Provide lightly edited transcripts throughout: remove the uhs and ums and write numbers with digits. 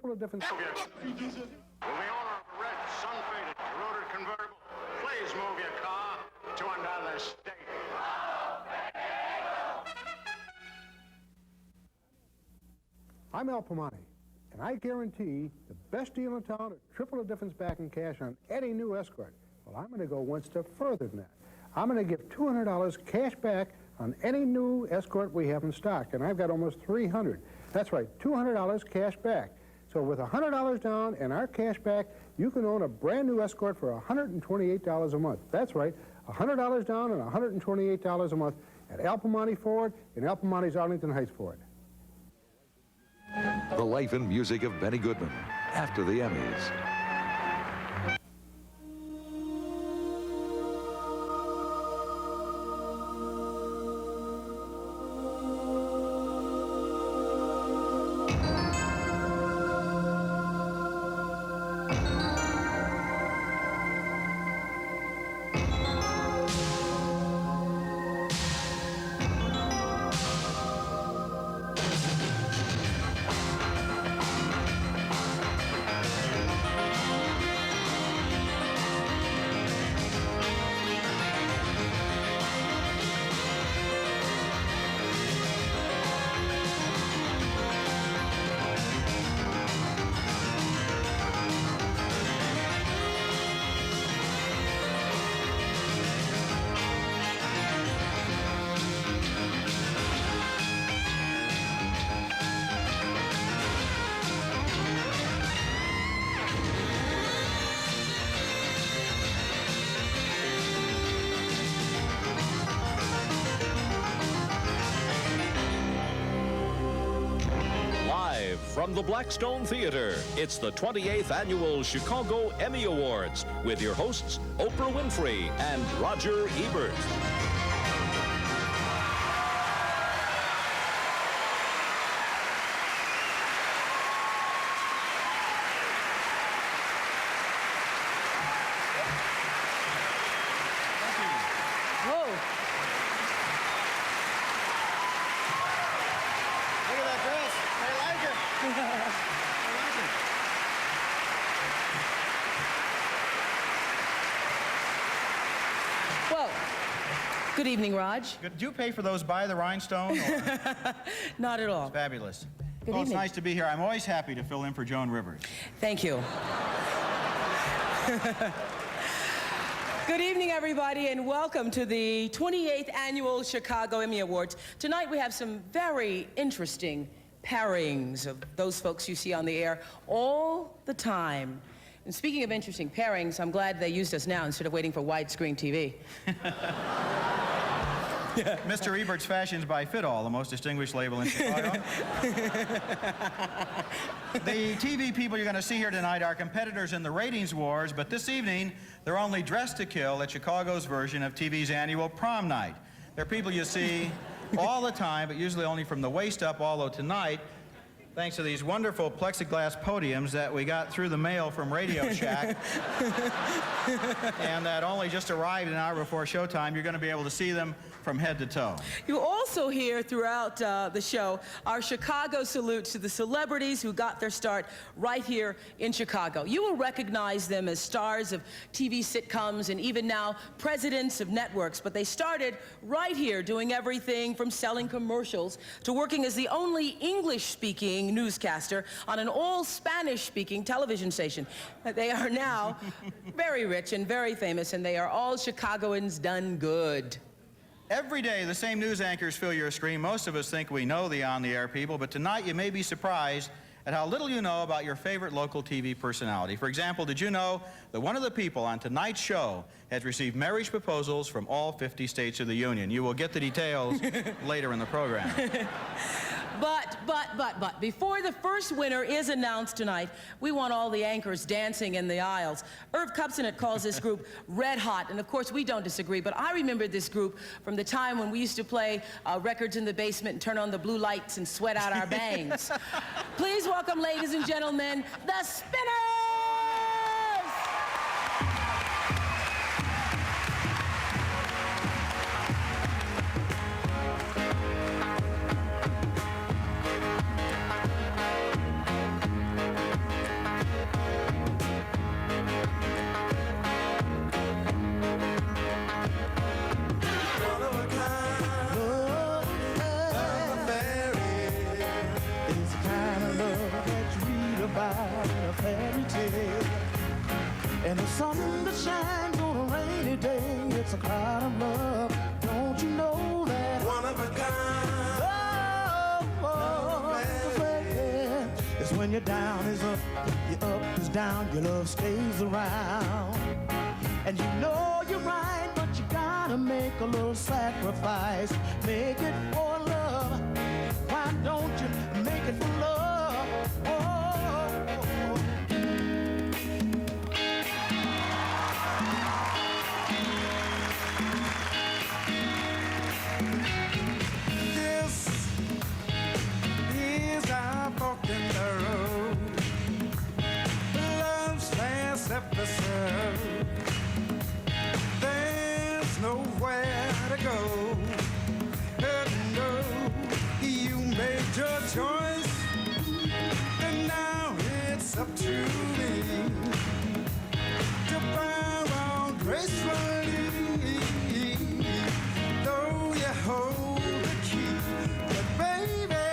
triple of different... Will the owner of a red, sun-faded, corroded convertible please move your car to another state? I'm Al Pomani, and I guarantee the best deal in town at triple the difference back in cash on any new Escort. Well, I'm going to go one step further than that. I'm going to give $200 cash back on any new Escort we have in stock, and I've got almost 300. That's right, $200 cash back. So with $100 down and our cash back, you can own a brand new Escort for $128 a month. That's right, $100 down and $128 a month at Al Pomani Ford in Al Pomani's Arlington Heights Ford. The life and music of Benny Goodman after the Emmys. From the Blackstone Theater, it's the 28th Annual Chicago Emmy Awards with your hosts, Oprah Winfrey and Roger Ebert. Well, good evening, Raj. Did you pay for those by the rhinestone? Or? Not at all. It's fabulous. Good Well, it's evening. nice to be here. I'm always happy to fill in for Joan Rivers. Thank you. Good evening, everybody, and welcome to the 28th Annual Chicago Emmy Awards. Tonight we have some very interesting pairings of those folks you see on the air all the time. And speaking of interesting pairings, I'm glad they used us now instead of waiting for widescreen TV. Mr. Ebert's Fashions by Fit-All, the most distinguished label in Chicago. The TV people you're going to see here tonight are competitors in the ratings wars, but this evening they're only dressed to kill at Chicago's version of TV's annual prom night. They're people you see all the time, but usually only from the waist up, although tonight, thanks to these wonderful plexiglass podiums that we got through the mail from Radio Shack, and that only just arrived an hour before showtime, you're going to be able to see them from head to toe. You also hear throughout the show our Chicago salutes to the celebrities who got their start right here in Chicago. You will recognize them as stars of TV sitcoms and even now presidents of networks, but they started right here doing everything from selling commercials to working as the only English-speaking newscaster on an all-Spanish-speaking television station. They are now very rich and very famous, and they are all Chicagoans done good. Every day, the same news anchors fill your screen. Most of us think we know the on-the-air people, but tonight you may be surprised at how little you know about your favorite local TV personality. For example, did you know that one of the people on tonight's show has received marriage proposals from all 50 states of the Union? You will get the details later in the program. But, before the first winner is announced tonight, we want all the anchors dancing in the aisles. Irv Kupcinet calls this group Red Hot, and of course we don't disagree, but I remember this group from the time when we used to play records in the basement and turn on the blue lights and sweat out our bangs. Please welcome, ladies and gentlemen, the Spinners! sun that shines on a rainy day, it's a cloud of love. Don't you know that? One of a kind. It's when you're down is up, your up is down, your love stays around. And you know you're right, but you gotta make a little sacrifice. Make it for love. Why don't you make it for love? This is our fork in the road. Love's last episode. There's nowhere to go. No, you made your choice, and now it's up to me to bow on gracefully. Though you hold the key, but baby,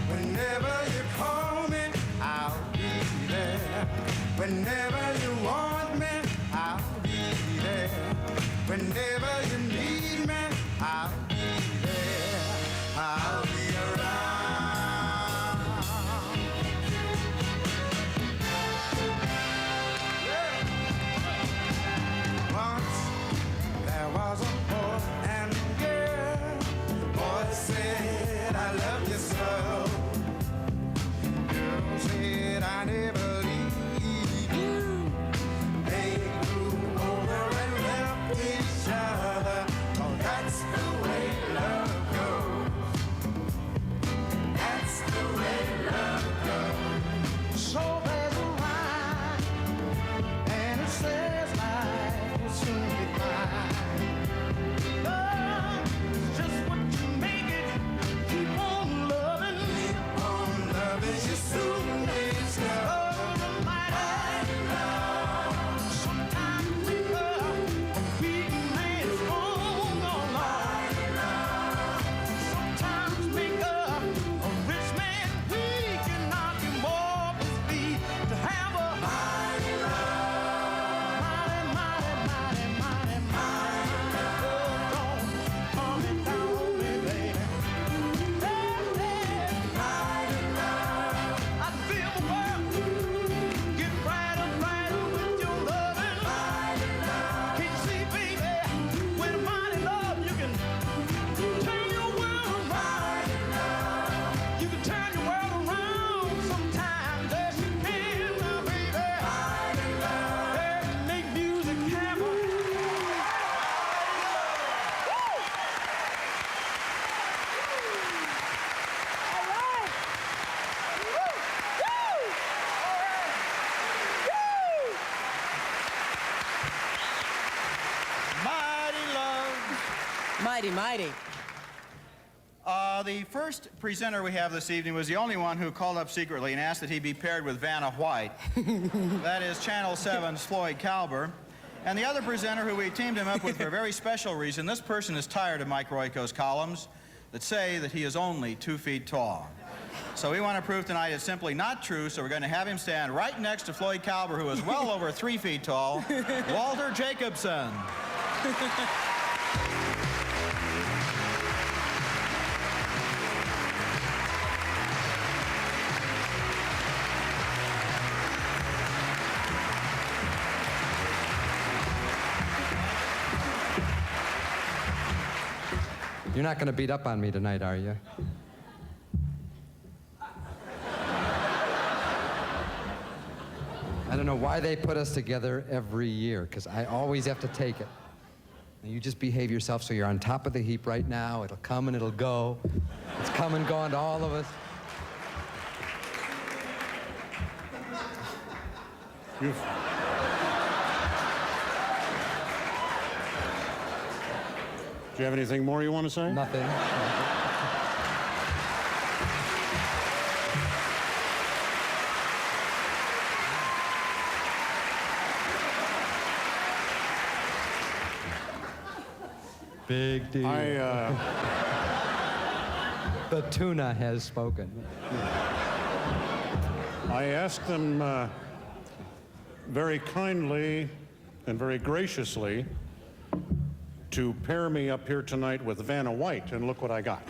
whenever you call me, I'll be there. Whenever you want me, I'll be there. Whenever you need me, I'll be there. I'll be around. Yeah. Once there was a boy and a girl. The boy said, I love you so. Girl said, I never leave you. They grew older and left each other. Oh, that's the way love goes. That's the way love goes. So there's a line, and it says life will soon be mine. Love is just what you make it. Keep on loving. Keep on loving you soon discover. Oh, the mighty love. Sometimes we love a weak man's home alone. Sometimes make up a rich man weak and knock him off his feet to have a mighty love. Mighty, mighty, mighty, mighty, mighty love. Don't come and down on me, baby. Mighty love. I feel the world get brighter, brighter with your loving. Mighty love. Can't you see, baby, with mighty love you can turn your world around. You can turn your world around sometimes. Yes, you can, now, baby. Mighty love. Hey, make music happen. Mighty love. Mighty, mighty. The first presenter we have this evening was the only one who called up secretly and asked that he be paired with Vanna White. That is Channel 7's Floyd Calber. And the other presenter who we teamed him up with for a very special reason, this person is tired of Mike Royko's columns that say that he is only 2 feet tall. So we want to prove tonight it's simply not true, so we're going to have him stand right next to Floyd Calber, who is well over 3 feet tall, Walter Jacobson. You're not going to beat up on me tonight, are you? I don't know why they put us together every year, because I always have to take it. And you just behave yourself so you're on top of the heap right now. It'll come and it'll go. It's come and gone to all of us. Do you have anything more you want to say? Nothing. Big deal. The tuna has spoken. I asked them very kindly and very graciously to pair me up here tonight with Vanna White, and look what I got.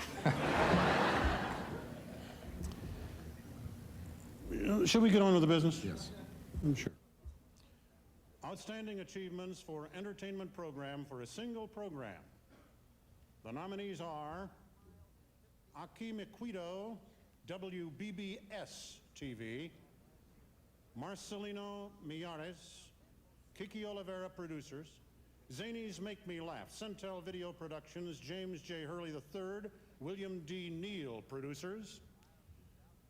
Should we get on with the business? Yes. Sure. Outstanding achievements for entertainment program for a single program. The nominees are Aki Miquido, WBBS TV, Marcelino Millares, Kiki Oliveira producers, Zanies Make Me Laugh, Centel Video Productions, James J. Hurley III, William D. Neal producers,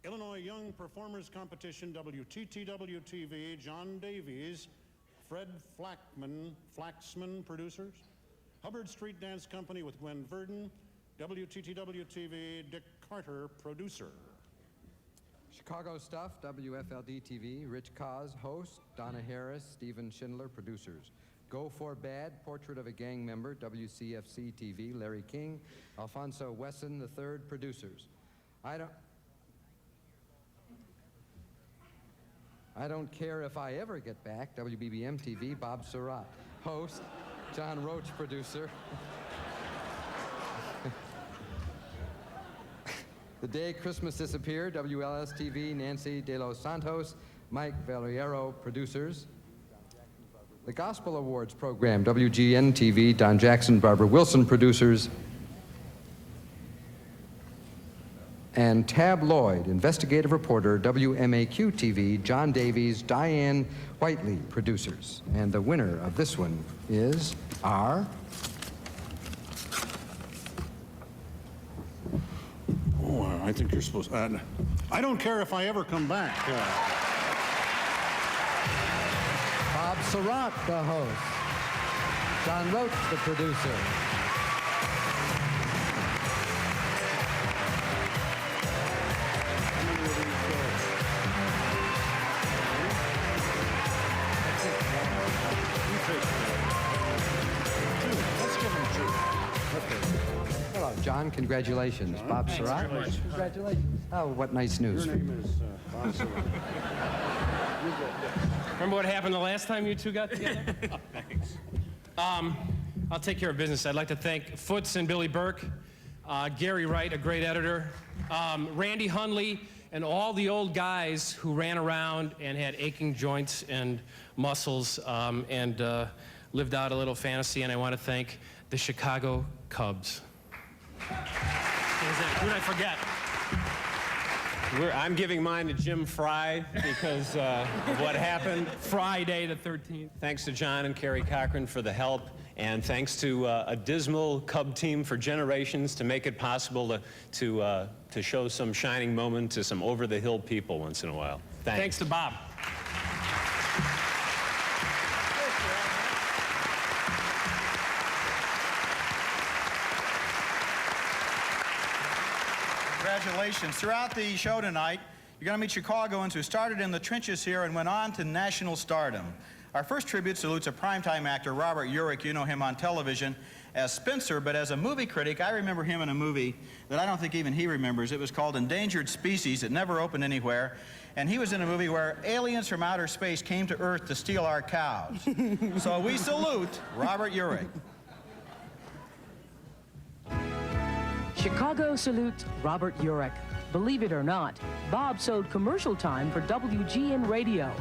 Illinois Young Performers Competition, WTTW TV, John Davies, Fred Flaxman producers, Hubbard Street Dance Company with Gwen Verdon, WTTW TV, Dick Carter producer. Chicago Stuff, WFLD TV, Rich Cos, host, Donna Harris, Stephen Schindler, producers. Go for Bad, Portrait of a Gang Member, WCFC TV, Larry King, Alfonso Wesson III, producers. I don't care if I ever get back, WBBM TV, Bob Surratt, host, John Roach, producer. The Day Christmas Disappeared, WLS TV, Nancy De Los Santos, Mike Valeriero, producers. The Gospel Awards program, WGN TV, Don Jackson, Barbara Wilson, producers. And Tabloid investigative reporter, WMAQ TV, John Davies, Diane Whiteley, producers. And the winner of this one is our... Oh, I think you're supposed to... I don't care if I ever come back. Bob Surratt, the host. John Roach, the producer. Hello, John. Congratulations. John, Bob thanks Surratt. very much. Congratulations. Oh, what nice news. Your name is Bob Surratt. Remember what happened the last time you two got together? Thanks. I'll take care of business. I'd like to thank Foots and Billy Burke, Gary Wright, a great editor, Randy Hundley, and all the old guys who ran around and had aching joints and muscles and lived out a little fantasy. And I want to thank the Chicago Cubs. Who did I forget? I'm giving mine to Jim Fry because of what happened. Friday the 13th. Thanks to John and Carrie Cochran for the help, and thanks to a dismal Cub team for generations to make it possible to show some shining moment to some over-the-hill people once in a while. Thanks to Bob. Congratulations. Throughout the show tonight, you're going to meet Chicagoans who started in the trenches here and went on to national stardom. Our first tribute salutes a primetime actor, Robert Urich. You know him on television as Spencer, but as a movie critic, I remember him in a movie that I don't think even he remembers. It was called Endangered Species. It never opened anywhere. And he was in a movie where aliens from outer space came to Earth to steal our cows. So we salute Robert Urich. Chicago salutes Robert Urich. Believe it or not, Bob sewed commercial time for WGN Radio.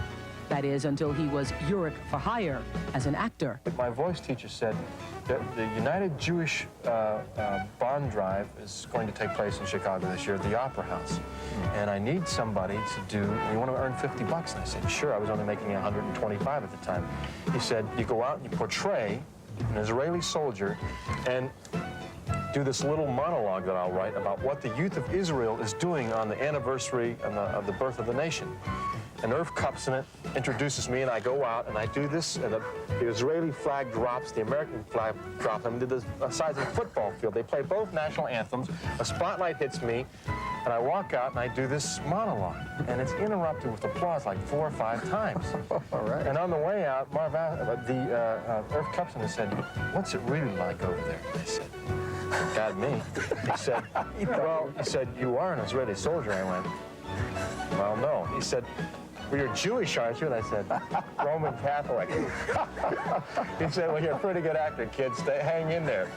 That is, until he was Urich for hire as an actor. My voice teacher said that the United Jewish Bond Drive is going to take place in Chicago this year at the Opera House. And I need somebody to do, you want to earn $50? And I said, sure. I was only making 125 at the time. He said, you go out and you portray an Israeli soldier and do this little monologue that I'll write about what the youth of Israel is doing on the anniversary of the birth of the nation. And Irv Kupcinet introduces me, and I go out and I do this, and the Israeli flag drops, the American flag drops. I'm the size of a football field. They play both national anthems. A spotlight hits me, and I walk out and I do this monologue, and it's interrupted with applause like 4 or 5 times. All right. And on the way out, Irv Kupcinet said, "What's it really like over there?" I said, "Got me." He said, "Well," he said, "you are an Israeli soldier." I went, "Well, no." He said, well, you're Jewish, aren't you? And I said, Roman Catholic. He said, well, you're a pretty good actor, kid. Hang in there.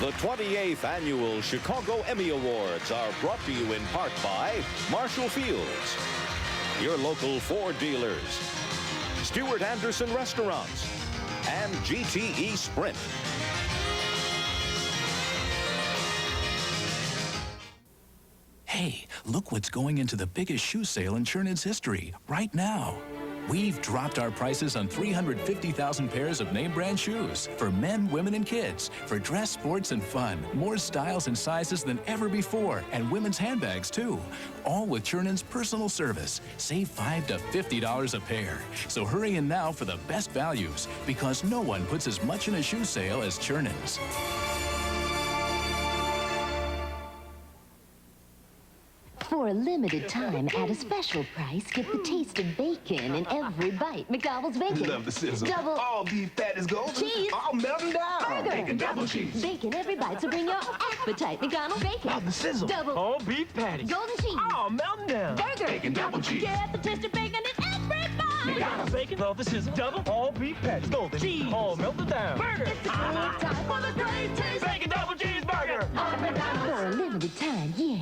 The 28th Annual Chicago Emmy Awards are brought to you in part by Marshall Fields, your local Ford dealers, Stuart Anderson Restaurants, and GTE Sprint. Hey, look what's going into the biggest shoe sale in Chernon's history right now. We've dropped our prices on 350,000 pairs of name brand shoes for men, women, and kids, for dress, sports, and fun. More styles and sizes than ever before, and women's handbags, too. All with Chernon's personal service. Save $5 to $50 a pair. So hurry in now for the best values, because no one puts as much in a shoe sale as Chernon's. For a limited time, at a special price, get the taste of bacon in every bite. McDonald's bacon. Love the sizzle. Double. All beef patties golden. Cheese. All melting down. Burger. Bacon double cheese. Bacon every bite, so bring your appetite. McDonald's bacon. Love the sizzle. Double. All beef patties. Golden cheese. All melting down. Burger. Bacon double cheese. Get the taste of bacon in every bite. McDonald's bacon. Love the sizzle. Double. All beef patties golden. Cheese. All melted down. Burger. It's a good time for the great taste. Bacon double cheeseburger. For a limited time, yeah.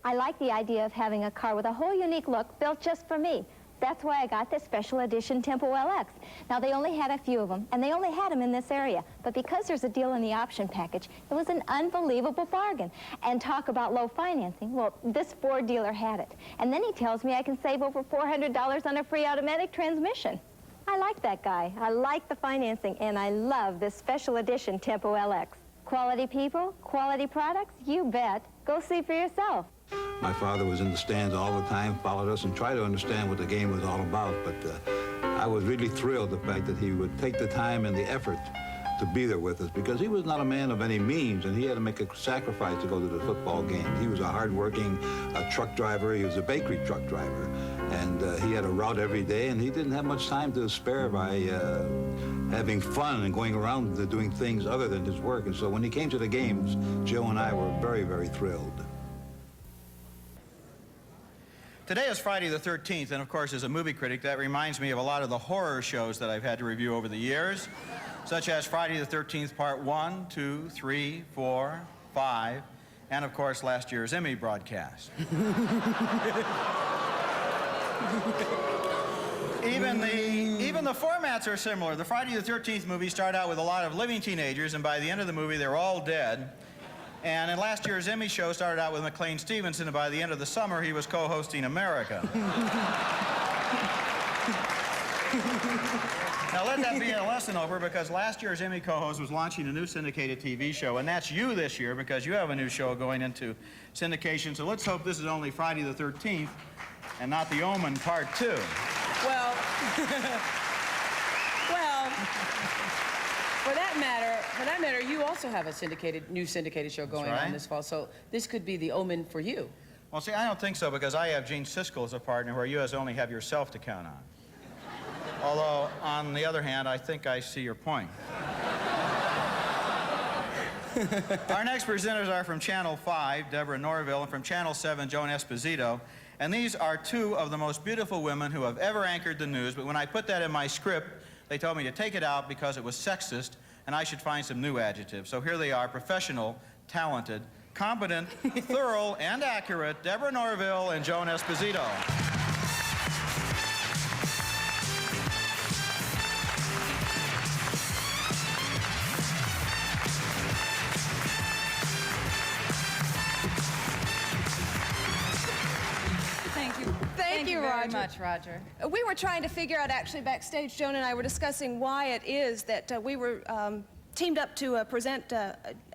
I like the idea of having a car with a whole unique look built just for me. That's why I got this special edition Tempo LX. Now, they only had a few of them, and they only had them in this area. But because there's a deal in the option package, it was an unbelievable bargain. And talk about low financing, well, this Ford dealer had it. And then he tells me I can save over $400 on a free automatic transmission. I like that guy. I like the financing, and I love this special edition Tempo LX. Quality people, quality products, you bet. Go see for yourself. My father was in the stands all the time, followed us, and tried to understand what the game was all about. But I was really thrilled the fact that he would take the time and the effort to be there with us, because he was not a man of any means, and he had to make a sacrifice to go to the football game. He was a hard-working truck driver. He was a bakery truck driver, and he had a route every day, and he didn't have much time to spare by having fun and going around doing things other than his work. And so when he came to the games, Joe and I were very, very thrilled. Today is Friday the 13th, and of course, as a movie critic, that reminds me of a lot of the horror shows that I've had to review over the years, such as Friday the 13th, Part 1, 2, 3, 4, 5, and of course, last year's Emmy broadcast. Even the formats are similar. The Friday the 13th movies start out with a lot of living teenagers, and by the end of the movie, they're all dead. And in last year's Emmy show started out with McLean Stevenson, and by the end of the summer, he was co-hosting America. Now, let that be a lesson over, because last year's Emmy co-host was launching a new syndicated TV show, and that's you this year, because you have a new show going into syndication. So let's hope this is only Friday the 13th and not The Omen Part 2. Well, for that matter, you also have a new syndicated show going on this fall, so this could be the Omen for you. Well, see, I don't think so, because I have Gene Siskel as a partner, where you only have yourself to count on. Although, on the other hand, I think I see your point. Our next presenters are from Channel 5, Deborah Norville, and from Channel 7, Joan Esposito. And these are two of the most beautiful women who have ever anchored the news, but when I put that in my script, they told me to take it out because it was sexist, and I should find some new adjectives. So here they are, professional, talented, competent, thorough, and accurate, Deborah Norville and Joan Esposito. Thank you very much, Roger. We were trying to figure out, actually, backstage, Joan and I were discussing why it is that we were teamed up to present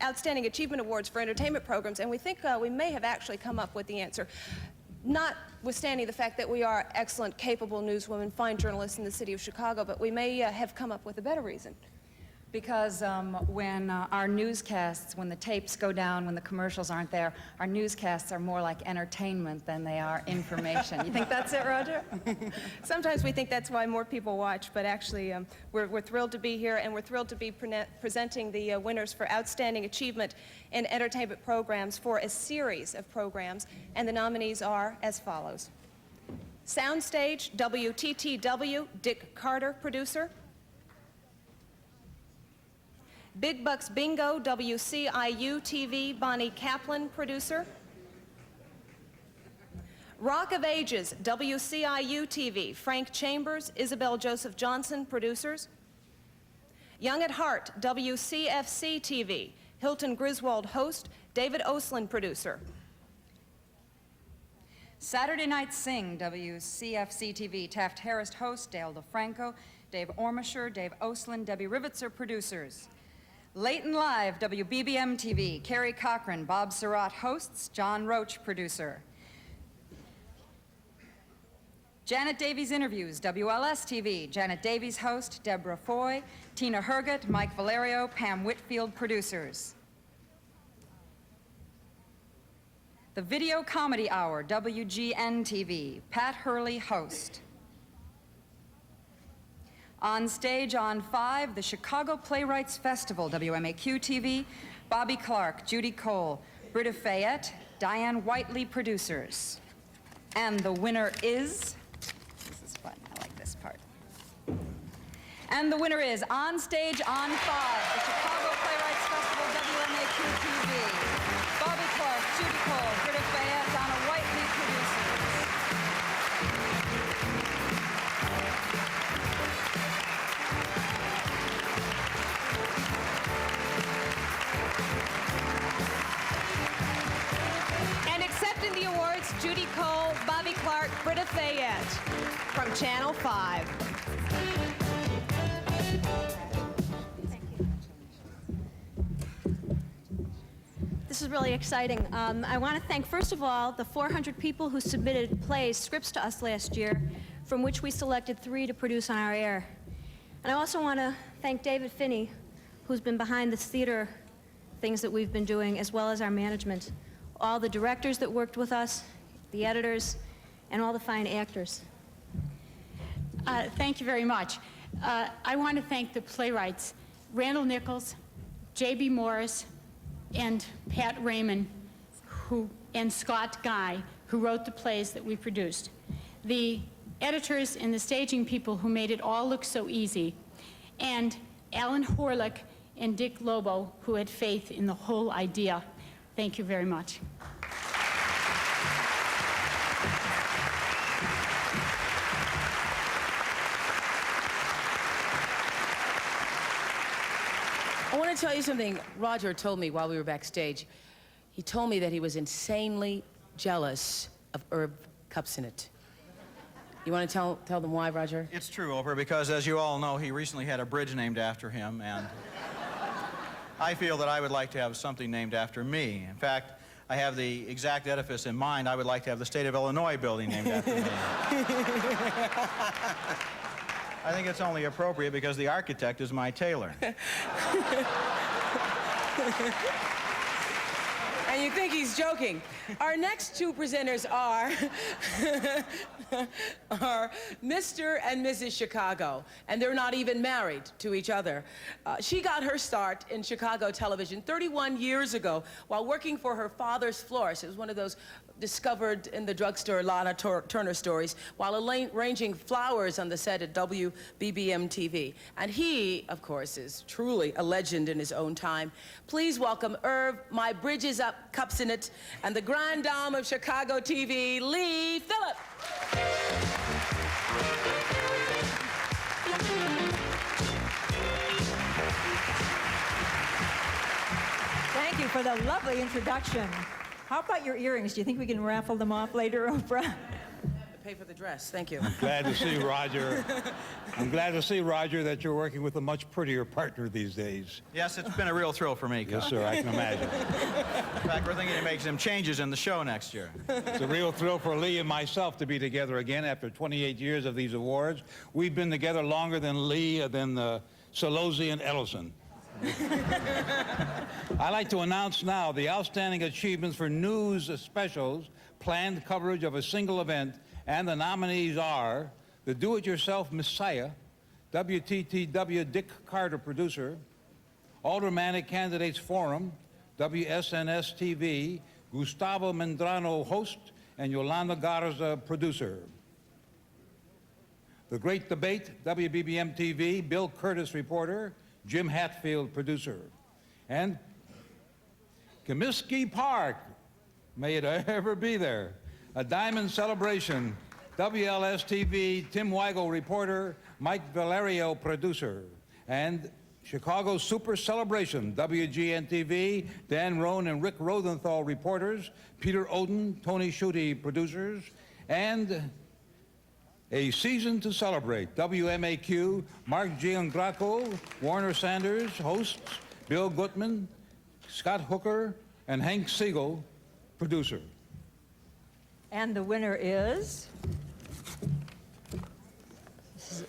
Outstanding Achievement Awards for entertainment programs, and we think we may have actually come up with the answer. Notwithstanding the fact that we are excellent, capable newswomen, fine journalists in the city of Chicago, but we may have come up with a better reason. Because when our newscasts, when the tapes go down, when the commercials aren't there, our newscasts are more like entertainment than they are information. You think that's it, Roger? Sometimes we think that's why more people watch, but actually we're thrilled to be here, and we're thrilled to be presenting the winners for Outstanding Achievement in Entertainment Programs for a series of programs, and the nominees are as follows. Soundstage, WTTW, Dick Carter, producer. Big Bucks Bingo, WCIU-TV, Bonnie Kaplan, producer. Rock of Ages, WCIU-TV, Frank Chambers, Isabel Joseph Johnson, producers. Young at Heart, WCFC-TV, Hilton Griswold, host, David Oslin, producer. Saturday Night Sing, WCFC-TV, Taft Harris, host, Dale DeFranco, Dave Ormisher, Dave Oslin, Debbie Rivitzer, producers. Late and Live, WBBM-TV, Carrie Cochran, Bob Surratt, hosts, John Roach, producer. Janet Davies Interviews, WLS-TV, Janet Davies, host, Deborah Foy, Tina Herget, Mike Valerio, Pam Whitfield, producers. The Video Comedy Hour, WGN-TV, Pat Hurley, host. On Stage on 5, the Chicago Playwrights Festival, WMAQ-TV, Bobby Clark, Judy Cole, Britta Fayette, Diane Whiteley, producers. And the winner is, this is fun, I like this part. And the winner is On Stage on 5, the Chicago Playwrights Festival, WMAQ-TV, Bobby Clark, Judy Cole, Britta Fayette, Donna Whiteley, producers. The awards, Judy Cole, Bobby Clark, Britta Fayette from Channel 5. This is really exciting. I want to thank, first of all, the 400 people who submitted plays, scripts to us last year, from which we selected 3 to produce on our air. And I also want to thank David Finney, who's been behind the theater things that we've been doing, as well as our management. All the directors that worked with us, the editors, and all the fine actors. Thank you very much. I want to thank the playwrights, Randall Nichols, J.B. Morris, and Pat Raymond, and Scott Guy, who wrote the plays that we produced. The editors and the staging people who made it all look so easy, and Alan Horlick and Dick Lobo, who had faith in the whole idea. Thank you very much. I want to tell you something Roger told me while we were backstage. He told me that he was insanely jealous of Irv Kupcinet. You want to tell them why, Roger? It's true, Oprah, because as you all know, he recently had a bridge named after him, and I feel that I would like to have something named after me. In fact, I have the exact edifice in mind. I would like to have the State of Illinois building named after me. I think it's only appropriate because the architect is my tailor. And you think he's joking. Our next 2 presenters are Mr. and Mrs. Chicago, and they're not even married to each other. She got her start in Chicago television 31 years ago while working for her father's florist. It was one of those discovered in the drugstore Lana Turner stories while arranging flowers on the set at WBBM-TV. And he, of course, is truly a legend in his own time. Please welcome Irv, my bridges up Kupcinet, and the Grand Dame of Chicago TV, Lee Phillip. Thank you for the lovely introduction. How about your earrings? Do you think we can raffle them off later, Oprah? Pay for the dress, thank you. I'm glad to see, Roger. I'm glad to see, Roger, that you're working with a much prettier partner these days. Yes, it's been a real thrill for me. Yes, sir, I can imagine. In fact, we're thinking to make some changes in the show next year. It's a real thrill for Lee and myself to be together again after 28 years of these awards. We've been together longer than Lee, than Solozzi and Ellison. I'd like to announce now the outstanding achievements for news specials, planned coverage of a single event, and the nominees are the Do-It-Yourself Messiah, WTTW Dick Carter producer, Aldermanic Candidates Forum, WSNS TV, Gustavo Mendrano host, and Yolanda Garza producer. The Great Debate, WBBM TV, Bill Curtis reporter, Jim Hatfield producer. And Comiskey Park, may it ever be there, a diamond celebration, WLS TV, Tim Weigel reporter, Mike Valerio producer. And Chicago Super Celebration, WGN TV, Dan Roan and Rick Rosenthal reporters, Peter Oden, Tony Schutte producers, and A Season to Celebrate, WMAQ, Mark Giangracco, Warner Sanders, hosts, Bill Gutman, Scott Hooker, and Hank Siegel, producer. And the winner is...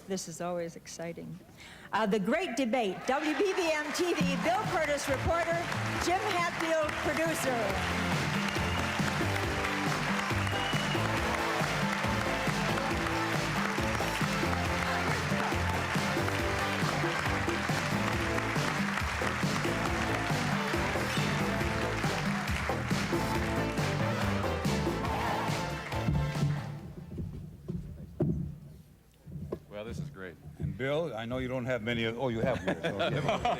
This is always exciting. The Great Debate, WBBM TV, Bill Curtis, reporter, Jim Hatfield, producer. Well, this is great. And Bill, I know you don't have many of, oh, you have yours. So.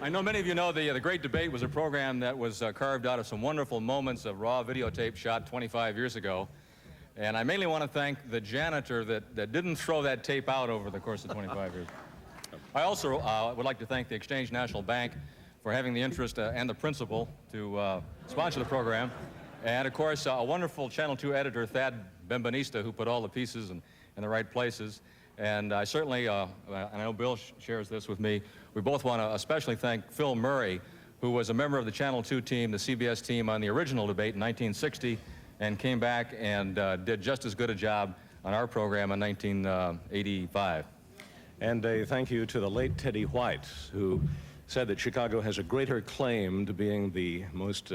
I know many of you know the Great Debate was a program that was carved out of some wonderful moments of raw videotape shot 25 years ago. And I mainly want to thank the janitor that didn't throw that tape out over the course of 25 years. I also would like to thank the Exchange National Bank for having the interest and the principal to sponsor the program. And, of course, a wonderful Channel 2 editor, Thad Bembanista, who put all the pieces in the right places. And I certainly, and I know Bill shares this with me, we both want to especially thank Phil Murray, who was a member of the Channel 2 team, the CBS team on the original debate in 1960, and came back and did just as good a job on our program in 1985. And a thank you to the late Teddy White, who said that Chicago has a greater claim to being the most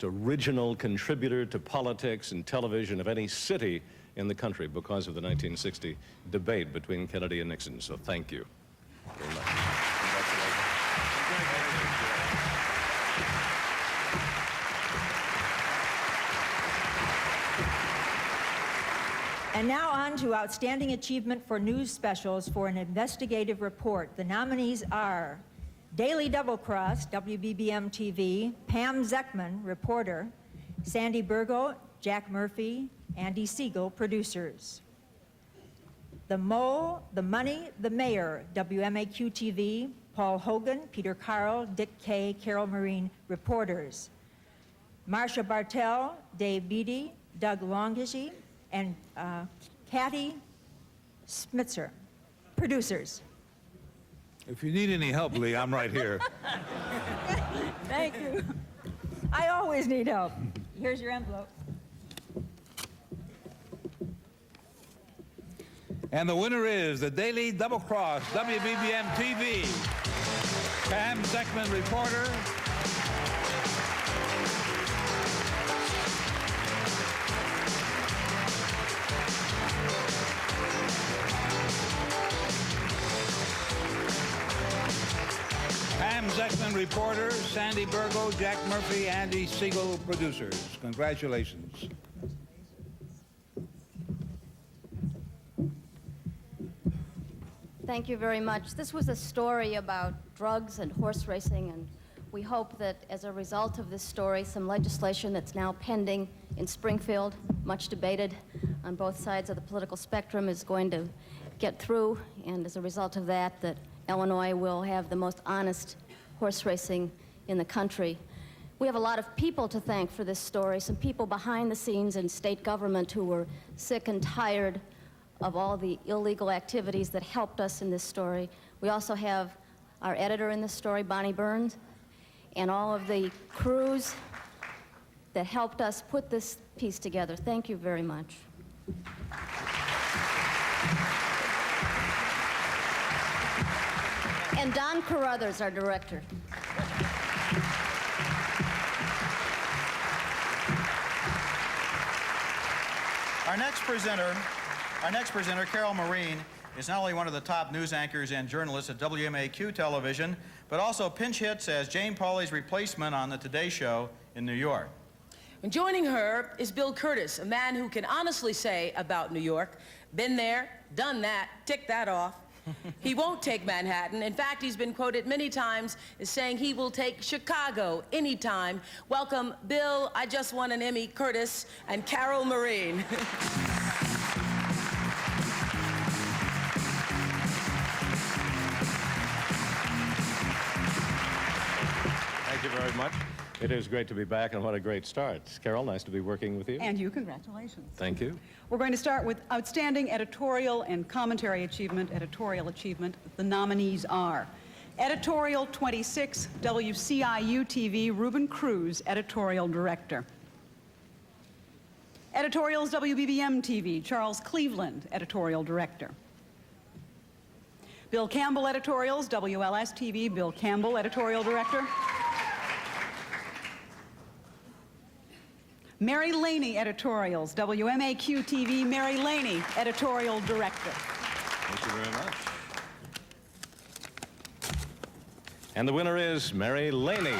original contributor to politics and television of any city in the country because of the 1960 debate between Kennedy and Nixon. So thank you very much. And now on to Outstanding Achievement for News Specials for an Investigative Report. The nominees are Daily Double Cross, WBBM TV, Pam Zeckman, reporter, Sandy Burgo, Jack Murphy, Andy Siegel, producers. The Mo, The Money, The Mayor, WMAQ TV, Paul Hogan, Peter Carl, Dick Kay, Carol Marine, reporters. Marcia Bartell, Dave Beatty, Doug Longishy, and Kathy Smitzer, producers. If you need any help, Lee, I'm right here. Thank you. I always need help. Here's your envelope. And the winner is the Daily Double Cross, WBBM TV. Pam Zeckman, reporter. Pam Zeckman, reporter. Sandy Burgo, Jack Murphy, Andy Siegel, producers. Congratulations. Thank you very much. This was a story about drugs and horse racing, and we hope that as a result of this story, some legislation that's now pending in Springfield, much debated on both sides of the political spectrum, is going to get through, and as a result of that, that Illinois will have the most honest horse racing in the country. We have a lot of people to thank for this story, some people behind the scenes in state government who were sick and tired of all the illegal activities that helped us in this story. We also have our editor in this story, Bonnie Burns, and all of the crews that helped us put this piece together. Thank you very much. And And Don Carruthers, our director. Our next presenter, Carol Marine, is not only one of the top news anchors and journalists at WMAQ television, but also pinch hits as Jane Pauley's replacement on the Today Show in New York. And joining her is Bill Curtis, a man who can honestly say about New York, been there, done that, tick that off. He won't take Manhattan. In fact, he's been quoted many times as saying he will take Chicago anytime. Welcome, Bill, I just won an Emmy, Curtis, and Carol Marine. Thank you very much. It is great to be back, and what a great start. Carol, nice to be working with you. And you, congratulations. Thank you. We're going to start with Outstanding Editorial and Commentary Achievement. Editorial Achievement. The nominees are Editorial 26, WCIU-TV, Ruben Cruz, Editorial Director. Editorials, WBBM-TV, Charles Cleveland, Editorial Director. Bill Campbell Editorials, WLS-TV, Bill Campbell, Editorial Director. Mary Laney Editorials, WMAQ-TV, Mary Laney, Editorial Director. Thank you very much. And the winner is Mary Laney.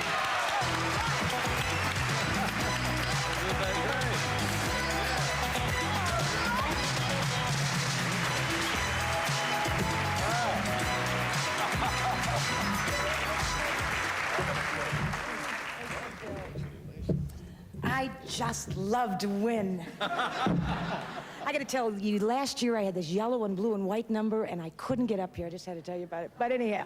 I just love to win. I got to tell you, last year I had this yellow and blue and white number, and I couldn't get up here. I just had to tell you about it. But anyhow,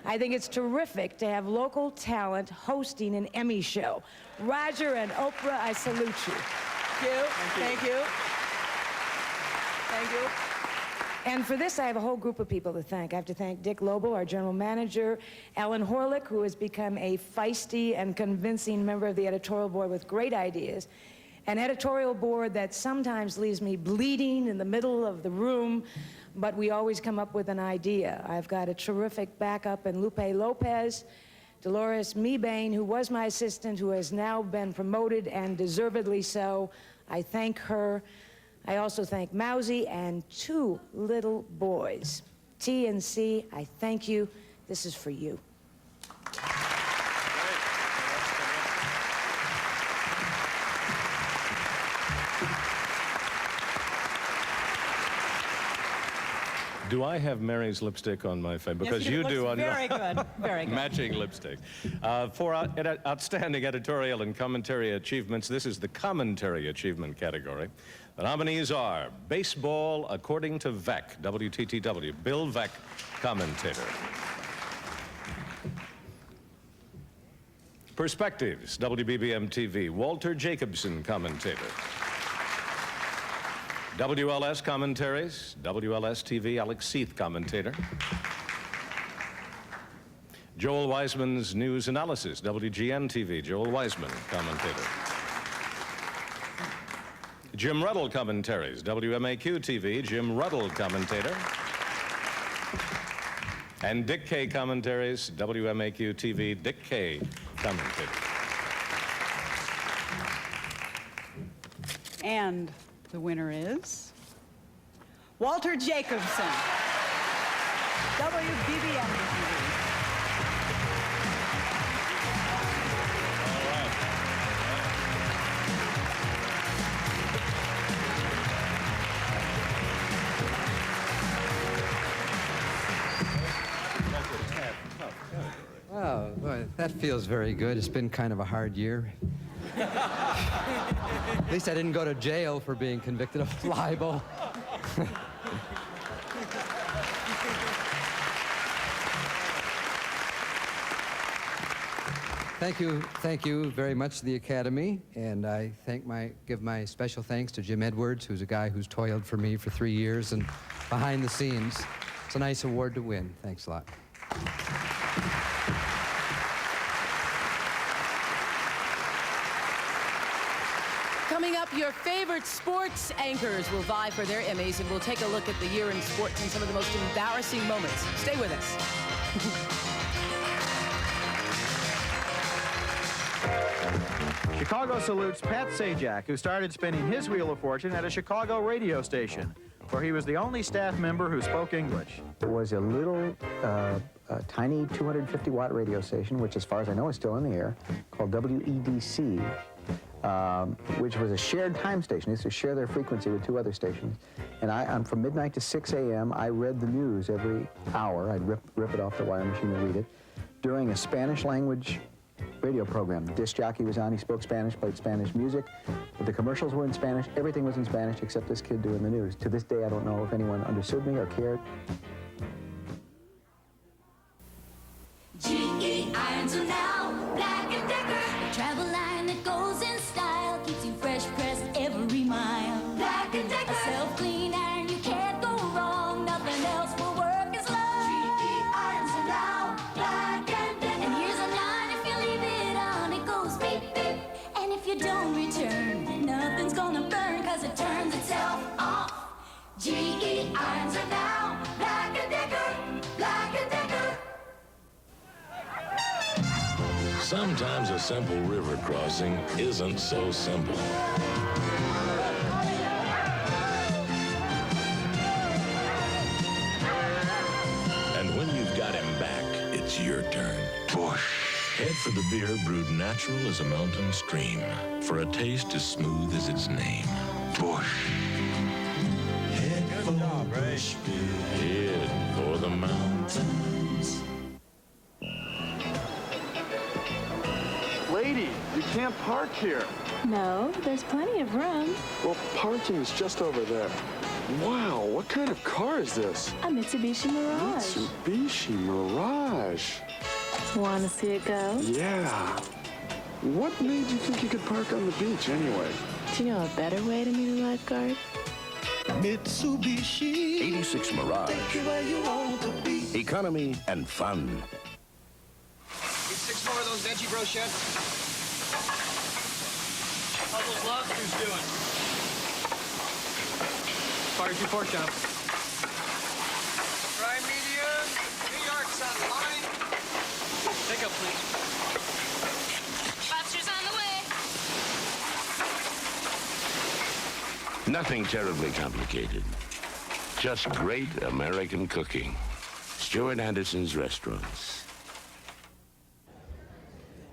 I think it's terrific to have local talent hosting an Emmy show. Roger and Oprah, I salute you. Thank you. Thank you. Thank you. And for this, I have a whole group of people to thank. I have to thank Dick Lobel, our general manager, Ellen Horlick, who has become a feisty and convincing member of the editorial board with great ideas, an editorial board that sometimes leaves me bleeding in the middle of the room, but we always come up with an idea. I've got a terrific backup in Lupe Lopez, Dolores Mebane, who was my assistant, who has now been promoted, and deservedly so. I thank her. I also thank Mousy and two little boys. T and C, I thank you. This is for you. Do I have Mary's lipstick on my face? Because yes, you do on your very good, very good. matching lipstick. For outstanding editorial and commentary achievements, this is the commentary achievement category. The nominees are Baseball According to Vec, WTTW, Bill Vec, commentator. Perspectives, WBBM-TV, Walter Jacobson, commentator. WLS commentaries, WLS-TV, Alex Seath, commentator. Joel Wiseman's news analysis, WGN-TV, Joel Wiseman, commentator. Jim Ruddle commentaries, WMAQ-TV, Jim Ruddle, commentator. And Dick Kay commentaries, WMAQ-TV, Dick Kay, commentator. And the winner is Walter Jacobson, WBBM-TV. Oh, boy, that feels very good. It's been kind of a hard year. At least I didn't go to jail for being convicted of libel. Thank you very much to the Academy, and I give my special thanks to Jim Edwards, who's a guy who's toiled for me for 3 years and behind the scenes. It's a nice award to win. Thanks a lot. Coming up, your favorite sports anchors will vie for their Emmys, and we'll take a look at the year in sports and some of the most embarrassing moments. Stay with us. Chicago salutes Pat Sajak, who started spinning his wheel of fortune at a Chicago radio station, where he was the only staff member who spoke English. It was a little, tiny 250-watt radio station, which as far as I know is still in the air, called WEDC, which was a shared time station. They used to share their frequency with two other stations. And from midnight to 6 a.m., I read the news every hour. I'd rip it off the wire machine and read it during a Spanish language radio program. The disc jockey was on, he spoke Spanish, played Spanish music. The commercials were in Spanish, everything was in Spanish except this kid doing the news. To this day, I don't know if anyone understood me or cared. GE irons are now Black & Decker. Travel line that goes in style, keeps you fresh pressed every mile. Black & Decker. A self-clean iron, you can't go wrong. Nothing else will work as long. GE irons are now Black & Decker. And here's a line, if you leave it on, it goes beep, beep. And if you don't return, nothing's gonna burn, cause it turns itself off. GE irons are now Black & Decker. Black & Decker. Sometimes a simple river crossing isn't so simple. And when you've got him back, it's your turn. Bush. Head for the beer brewed natural as a mountain stream, for a taste as smooth as its name. Bush. Head for Bush beer. Head for the mountains. Lady, you can't park here. No, there's plenty of room. Well, parking's just over there. Wow, what kind of car is this? A Mitsubishi Mirage. Mitsubishi Mirage. Want to see it go? Yeah. What made you think you could park on the beach anyway? Do you know a better way to meet a lifeguard? Mitsubishi 86 Mirage. Take you where you want to be. Economy and fun. Get 6 more of those veggie brochettes. How's those lobsters doing? Fire 2 pork chops. Fry medium. New York's on the line. Pick up, please. Lobster's on the way. Nothing terribly complicated. Just great American cooking. Stuart Anderson's Restaurants.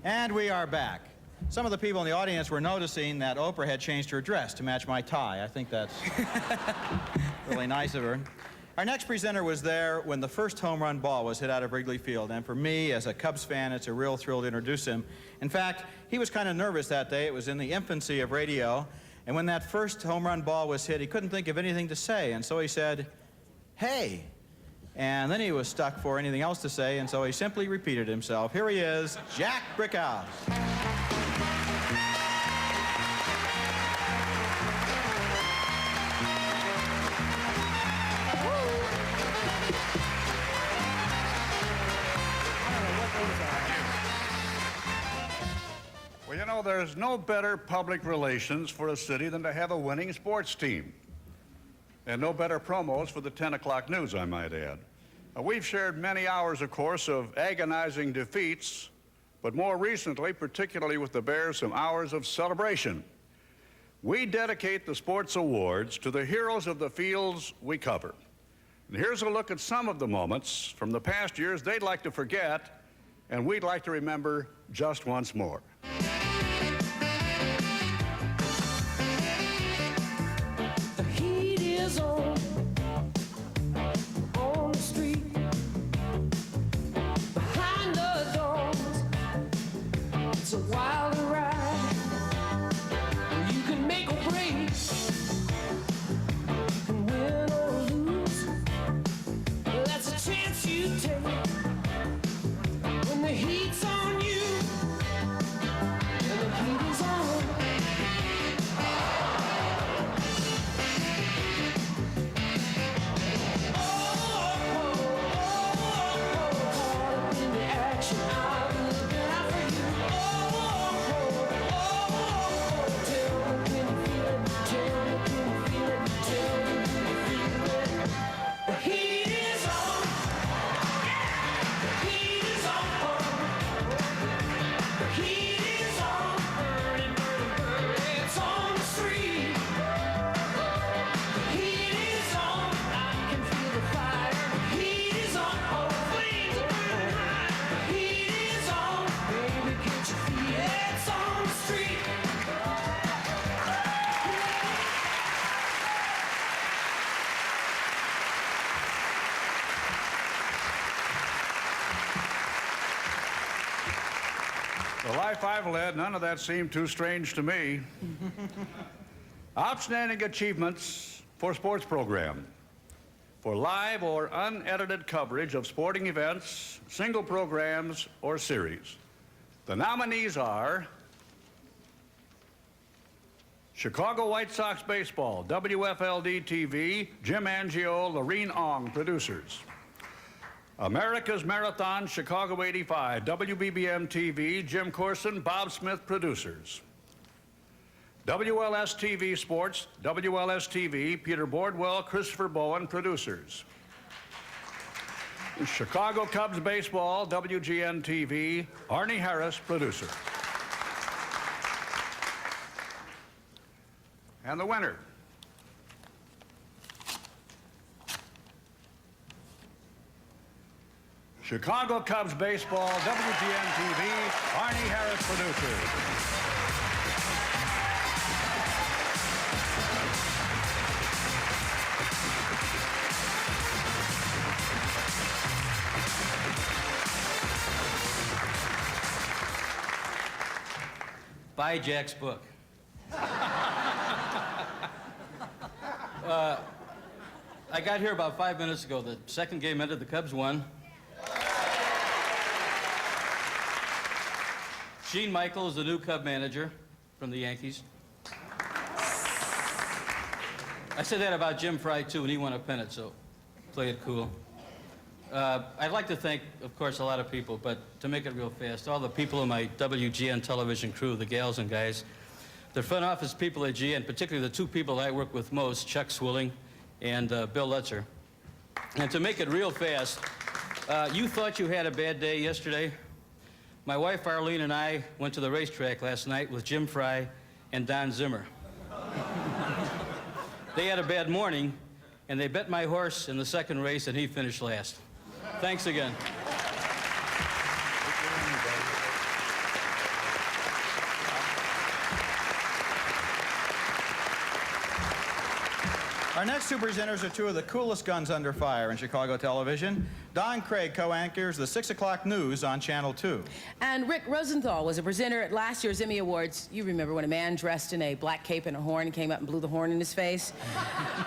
And we are back. Some of the people in the audience were noticing that Oprah had changed her dress to match my tie. I think that's really nice of her. Our next presenter was there when the first home run ball was hit out of Wrigley Field, and for me, as a Cubs fan, it's a real thrill to introduce him. In fact, he was kind of nervous that day. It was in the infancy of radio, and when that first home run ball was hit, he couldn't think of anything to say, and so he said, "Hey." And then he was stuck for anything else to say, and so he simply repeated himself. Here he is, Jack Brickhouse. Well, you know, there's no better public relations for a city than to have a winning sports team. And no better promos for the 10 o'clock news, I might add. We've shared many hours, of course, of agonizing defeats, but more recently, particularly with the Bears, some hours of celebration. We dedicate the sports awards to the heroes of the fields we cover. And here's a look at some of the moments from the past years they'd like to forget, and we'd like to remember just once more. On the street, behind the doors, it's a wild ride. You can make or break, and win or lose. That's a chance you take when the heat's on you. said, none of that seemed too strange to me. Outstanding achievements for sports program. For live or unedited coverage of sporting events, single programs, or series. The nominees are Chicago White Sox Baseball, WFLD-TV, Jim Angio, Lorene Ong, producers. America's Marathon, Chicago 85, WBBM-TV, Jim Corson, Bob Smith, producers. WLS-TV Sports, WLS-TV, Peter Bordwell, Christopher Bowen, producers. Chicago Cubs Baseball, WGN-TV, Arnie Harris, producer. And the winner. Chicago Cubs Baseball, WGN-TV, Arnie Harris, producer. Buy Jack's book. I got here about 5 minutes ago. The second game ended, the Cubs won. Gene Michael is the new Cub manager from the Yankees. I said that about Jim Fry, too, and he won a pennant, so play it cool. I'd like to thank, of course, a lot of people, but to make it real fast, all the people in my WGN television crew, the gals and guys, the front office people at GN, particularly the two people I work with most, Chuck Swilling and Bill Lutzer. And to make it real fast, you thought you had a bad day yesterday? My wife Arlene and I went to the racetrack last night with Jim Fry and Don Zimmer. They had a bad morning, and they bet my horse in the second race, and he finished last. Thanks again. Our next two presenters are two of the coolest guns under fire in Chicago television. Don Craig co-anchors the 6 o'clock news on Channel 2. And Rick Rosenthal was a presenter at last year's Emmy Awards. You remember when a man dressed in a black cape and a horn came up and blew the horn in his face?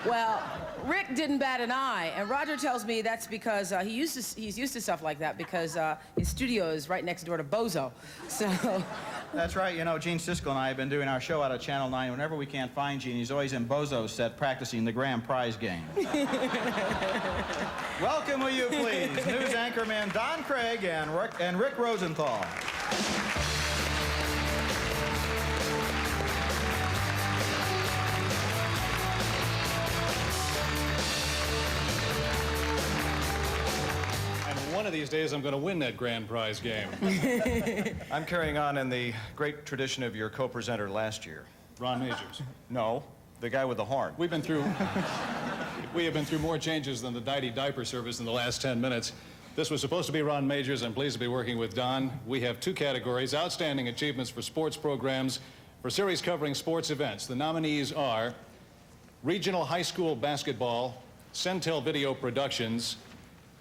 Well, Rick didn't bat an eye, and Roger tells me that's because he's used to stuff like that because his studio is right next door to Bozo. So. That's right. You know, Gene Siskel and I have been doing our show out of Channel 9. Whenever we can't find Gene, he's always in Bozo's set practicing the grand prize game. Welcome, will you please, news anchorman Don Craig and Rick Rosenthal. One of these days, I'm going to win that grand prize game. I'm carrying on in the great tradition of your co-presenter last year. Ron Majors. No, the guy with the horn. We have been through more changes than the Diety diaper service in the last 10 minutes. This was supposed to be Ron Majors. I'm pleased to be working with Don. We have two categories: outstanding achievements for sports programs, for series covering sports events. The nominees are Regional High School Basketball, Centel Video Productions,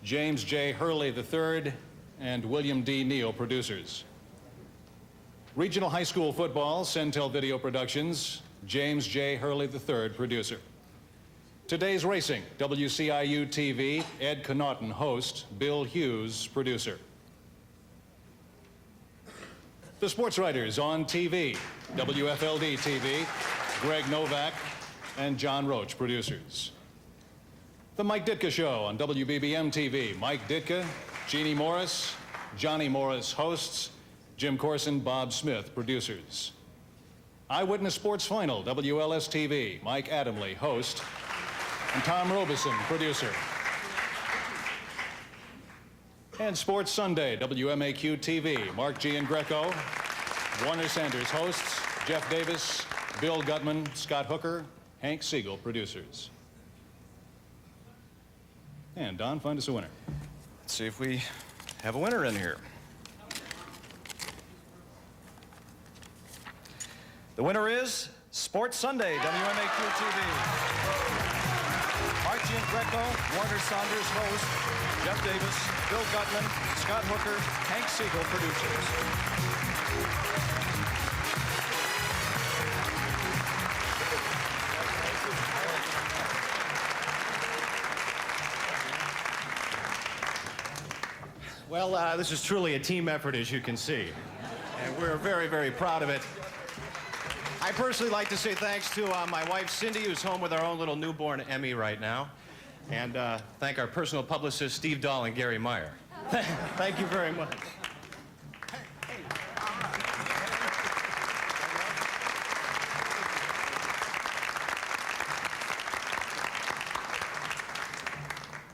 James J. Hurley III, and William D. Neal, producers. Regional High School Football, Centel Video Productions, James J. Hurley III, producer. Today's Racing, WCIU-TV, Ed Connaughton, host, Bill Hughes, producer. The Sports Writers on TV, WFLD-TV, Greg Novak and John Roach, producers. The Mike Ditka Show on WBBM-TV, Mike Ditka, Jeannie Morris, Johnny Morris, hosts, Jim Corson, Bob Smith, producers. Eyewitness Sports Final, WLS-TV, Mike Adamley, host, and Tom Robeson, producer. And Sports Sunday, WMAQ-TV, Mark Giangreco, Warner Sanders, hosts, Jeff Davis, Bill Gutman, Scott Hooker, Hank Siegel, producers. And Don, find us a winner. Let's see if we have a winner in here. The winner is Sports Sunday, WMAQ-TV. Mark Giangreco, Warner Saunders, host, Jeff Davis, Bill Gutman, Scott Hooker, Hank Siegel, producers. Well, this is truly a team effort, as you can see. And we're very, very proud of it. I personally like to say thanks to my wife, Cindy, who's home with our own little newborn Emmy right now. And thank our personal publicists, Steve Dahl and Gary Meyer. Thank you very much.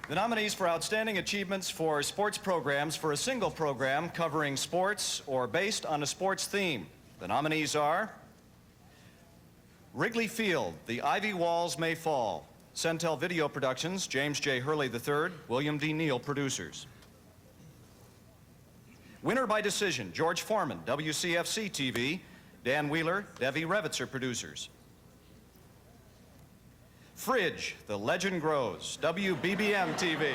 The nominees for Outstanding Achievements for Sports Programs for a single program covering sports or based on a sports theme. The nominees are Wrigley Field, The Ivy Walls May Fall. Centel Video Productions, James J. Hurley III, William D. Neal, producers. Winner by decision, George Foreman, WCFC TV, Dan Wheeler, Devi Revitzer, producers. Fridge, The Legend Grows, WBBM TV.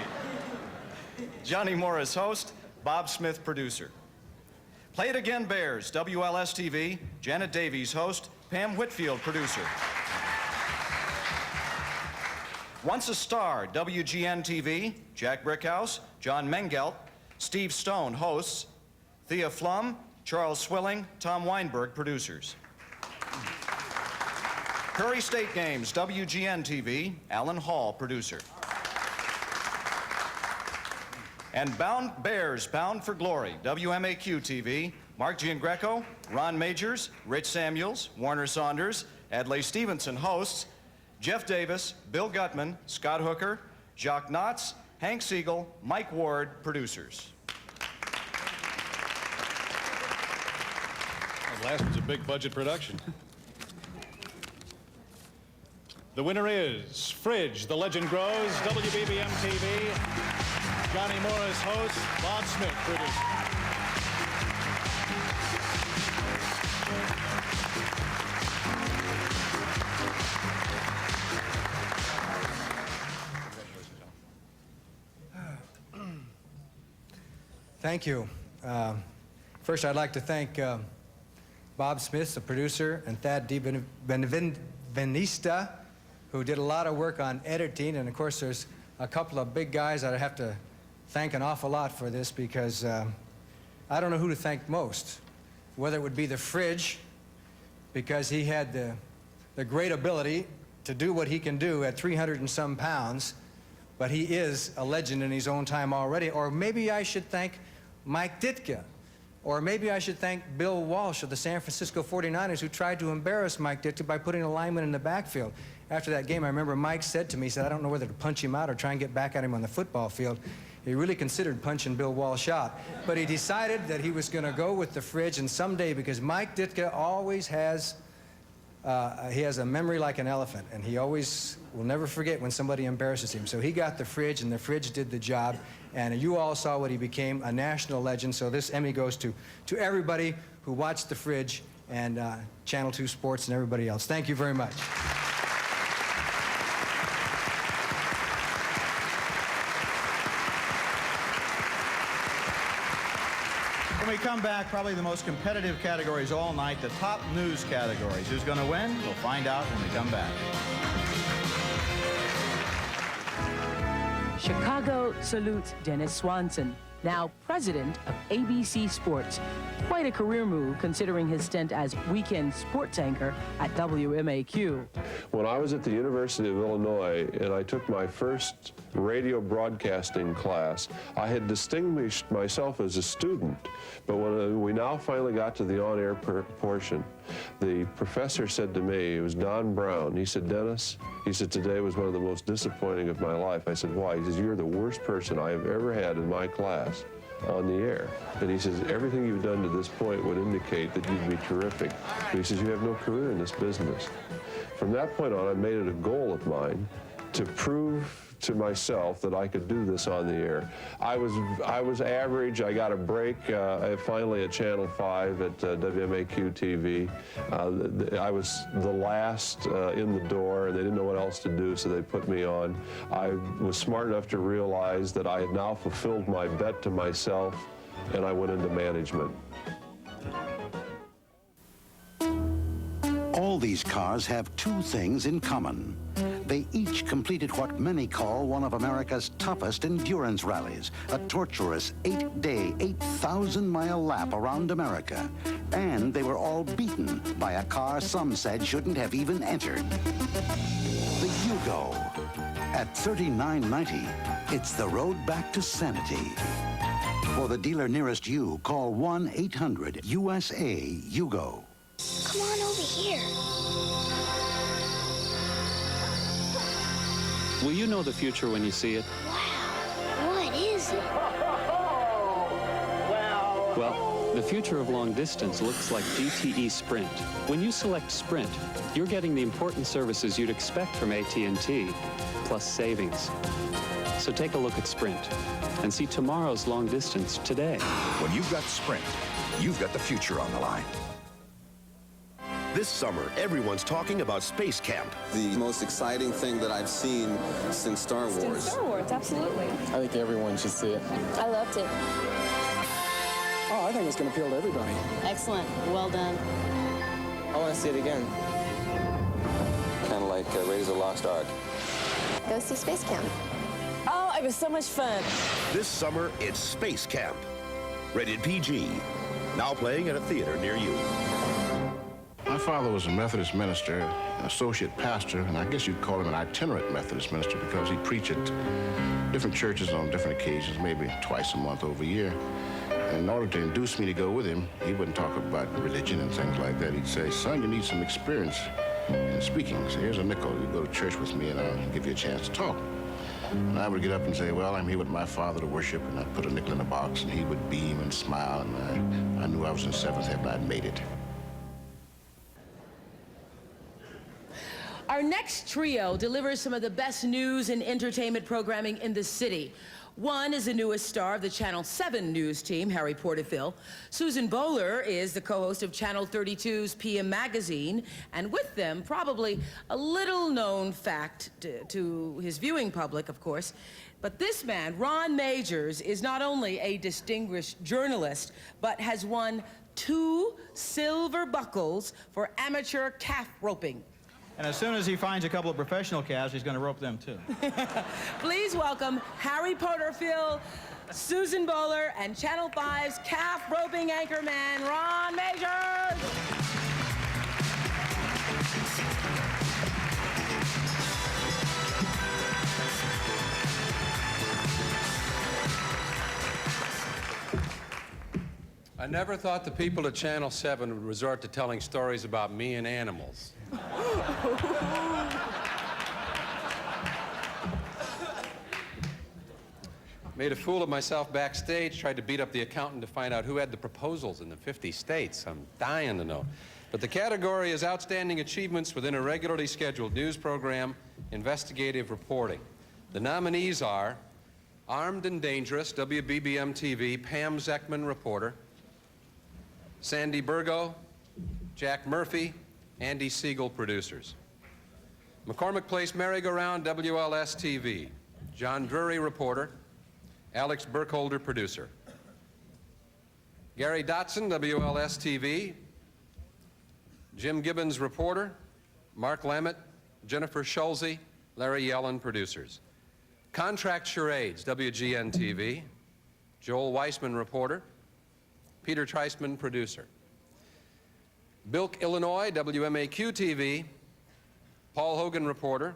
Johnny Morris, host, Bob Smith, producer. Play It Again Bears, WLS TV, Janet Davies, host, Pam Whitfield, producer. Once a Star, WGN TV, Jack Brickhouse, John Mengelt, Steve Stone, hosts, Thea Flum, Charles Swilling, Tom Weinberg, producers. Prairie State Games, WGN TV, Alan Hall, producer. And Bears Bound for Glory, WMAQ TV, Mark Giangreco, Ron Majors, Rich Samuels, Warner Saunders, Adlai Stevenson, hosts, Jeff Davis, Bill Gutman, Scott Hooker, Jacques Knotts, Hank Siegel, Mike Ward, producers. That last one's a big budget production. The winner is Fridge, The Legend Grows, WBBM TV, Johnny Morris, host, Bob Smith, producer. Thank you. First, I'd like to thank Bob Smith, the producer, and Thad DiBenvenista, who did a lot of work on editing. And of course, there's a couple of big guys that I have to thank an awful lot for this, because I don't know who to thank most. Whether it would be the Fridge, because he had the great ability to do what he can do at 300 and some pounds, but he is a legend in his own time already. Or maybe I should thank Mike Ditka. Or maybe I should thank Bill Walsh of the San Francisco 49ers, who tried to embarrass Mike Ditka by putting a lineman in the backfield. After that game, I remember Mike said to me, he said, I don't know whether to punch him out or try and get back at him on the football field. He really considered punching Bill Walsh out. But he decided that he was going to go with the Fridge, and someday, because Mike Ditka always has, he has a memory like an elephant, and he always will never forget when somebody embarrasses him. So he got the Fridge, and the Fridge did the job. And you all saw what he became, a national legend. So this Emmy goes to everybody who watched the Fridge, and Channel 2 Sports and everybody else. Thank you very much. When we come back, probably the most competitive categories all night, the top news categories. Who's going to win? We'll find out when we come back. Chicago salutes Dennis Swanson, now president of ABC Sports. Quite a career move, considering his stint as weekend sports anchor at WMAQ. When I was at the University of Illinois and I took my first radio broadcasting class, I had distinguished myself as a student. But when we now finally got to the on-air portion, the professor said to me, it was Don Brown, he said, Dennis, he said, today was one of the most disappointing of my life. I said, why? He says, you're the worst person I have ever had in my class on the air. And he says, everything you've done to this point would indicate that you'd be terrific. But he says, you have no career in this business. From that point on, I made it a goal of mine to prove to myself that I could do this on the air. I was average. I got a break finally at Channel 5 at WMAQ TV. I was the last in the door, and they didn't know what else to do, so they put me on. I was smart enough to realize that I had now fulfilled my bet to myself, and I went into management. All these cars have two things in common. They each completed what many call one of America's toughest endurance rallies, a torturous 8-day, 8,000-mile lap around America. And they were all beaten by a car some said shouldn't have even entered. The Yugo. At $39.90, it's the road back to sanity. For the dealer nearest you, call 1-800-USA-YUGO. Come on over here. Will you know the future when you see it? Wow, what is it? Well, the future of long distance looks like GTE Sprint. When you select Sprint, you're getting the important services you'd expect from AT&T, plus savings. So take a look at Sprint and see tomorrow's long distance today. When you've got Sprint, you've got the future on the line. This summer, everyone's talking about Space Camp. The most exciting thing that I've seen since Star Wars. Since Star Wars, absolutely. I think everyone should see it. I loved it. Oh, I think it's going to appeal to everybody. Excellent. Well done. I want to see it again. Kind of like Raiders of the Lost Ark. Go see Space Camp. Oh, it was so much fun. This summer, it's Space Camp. Rated PG. Now playing at a theater near you. My father was a Methodist minister, an associate pastor, and I guess you'd call him an itinerant Methodist minister because he'd preach at different churches on different occasions, maybe twice a month over a year. And in order to induce me to go with him, he wouldn't talk about religion and things like that. He'd say, son, you need some experience in speaking. So here's a nickel. You go to church with me and I'll give you a chance to talk. And I would get up and say, well, I'm here with my father to worship, and I'd put a nickel in a box, and he would beam and smile, and I knew I was in seventh heaven. I'd made it. Our next trio delivers some of the best news and entertainment programming in the city. One is the newest star of the Channel 7 news team, Harry Porterfield. Susan Bowler is the co-host of Channel 32's PM Magazine, and with them, probably a little-known fact to his viewing public, of course, but this man, Ron Majors, is not only a distinguished journalist, but has won 2 silver buckles for amateur calf roping. And as soon as he finds a couple of professional calves, he's going to rope them, too. Please welcome Harry Porterfield, Susan Bowler, and Channel 5's calf roping anchorman, Ron Majors. I never thought the people at Channel 7 would resort to telling stories about me and animals. Made a fool of myself backstage, tried to beat up the accountant to find out who had the proposals in the 50 states. I'm dying to know. But the category is Outstanding Achievements within a regularly scheduled news program, investigative reporting. The nominees are Armed and Dangerous, WBBM-TV, Pam Zeckman, reporter, Sandy Burgo, Jack Murphy, Andy Siegel, producers. McCormick Place Merry-Go-Round, WLS-TV, John Drury, reporter, Alex Burkholder, producer. Gary Dotson, WLS-TV, Jim Gibbons, reporter, Mark Lammett, Jennifer Schulze, Larry Yellen, producers. Contract Charades, WGN-TV, Joel Weissman, reporter, Peter Treisman, producer. Bilk, Illinois, WMAQ-TV, Paul Hogan, reporter,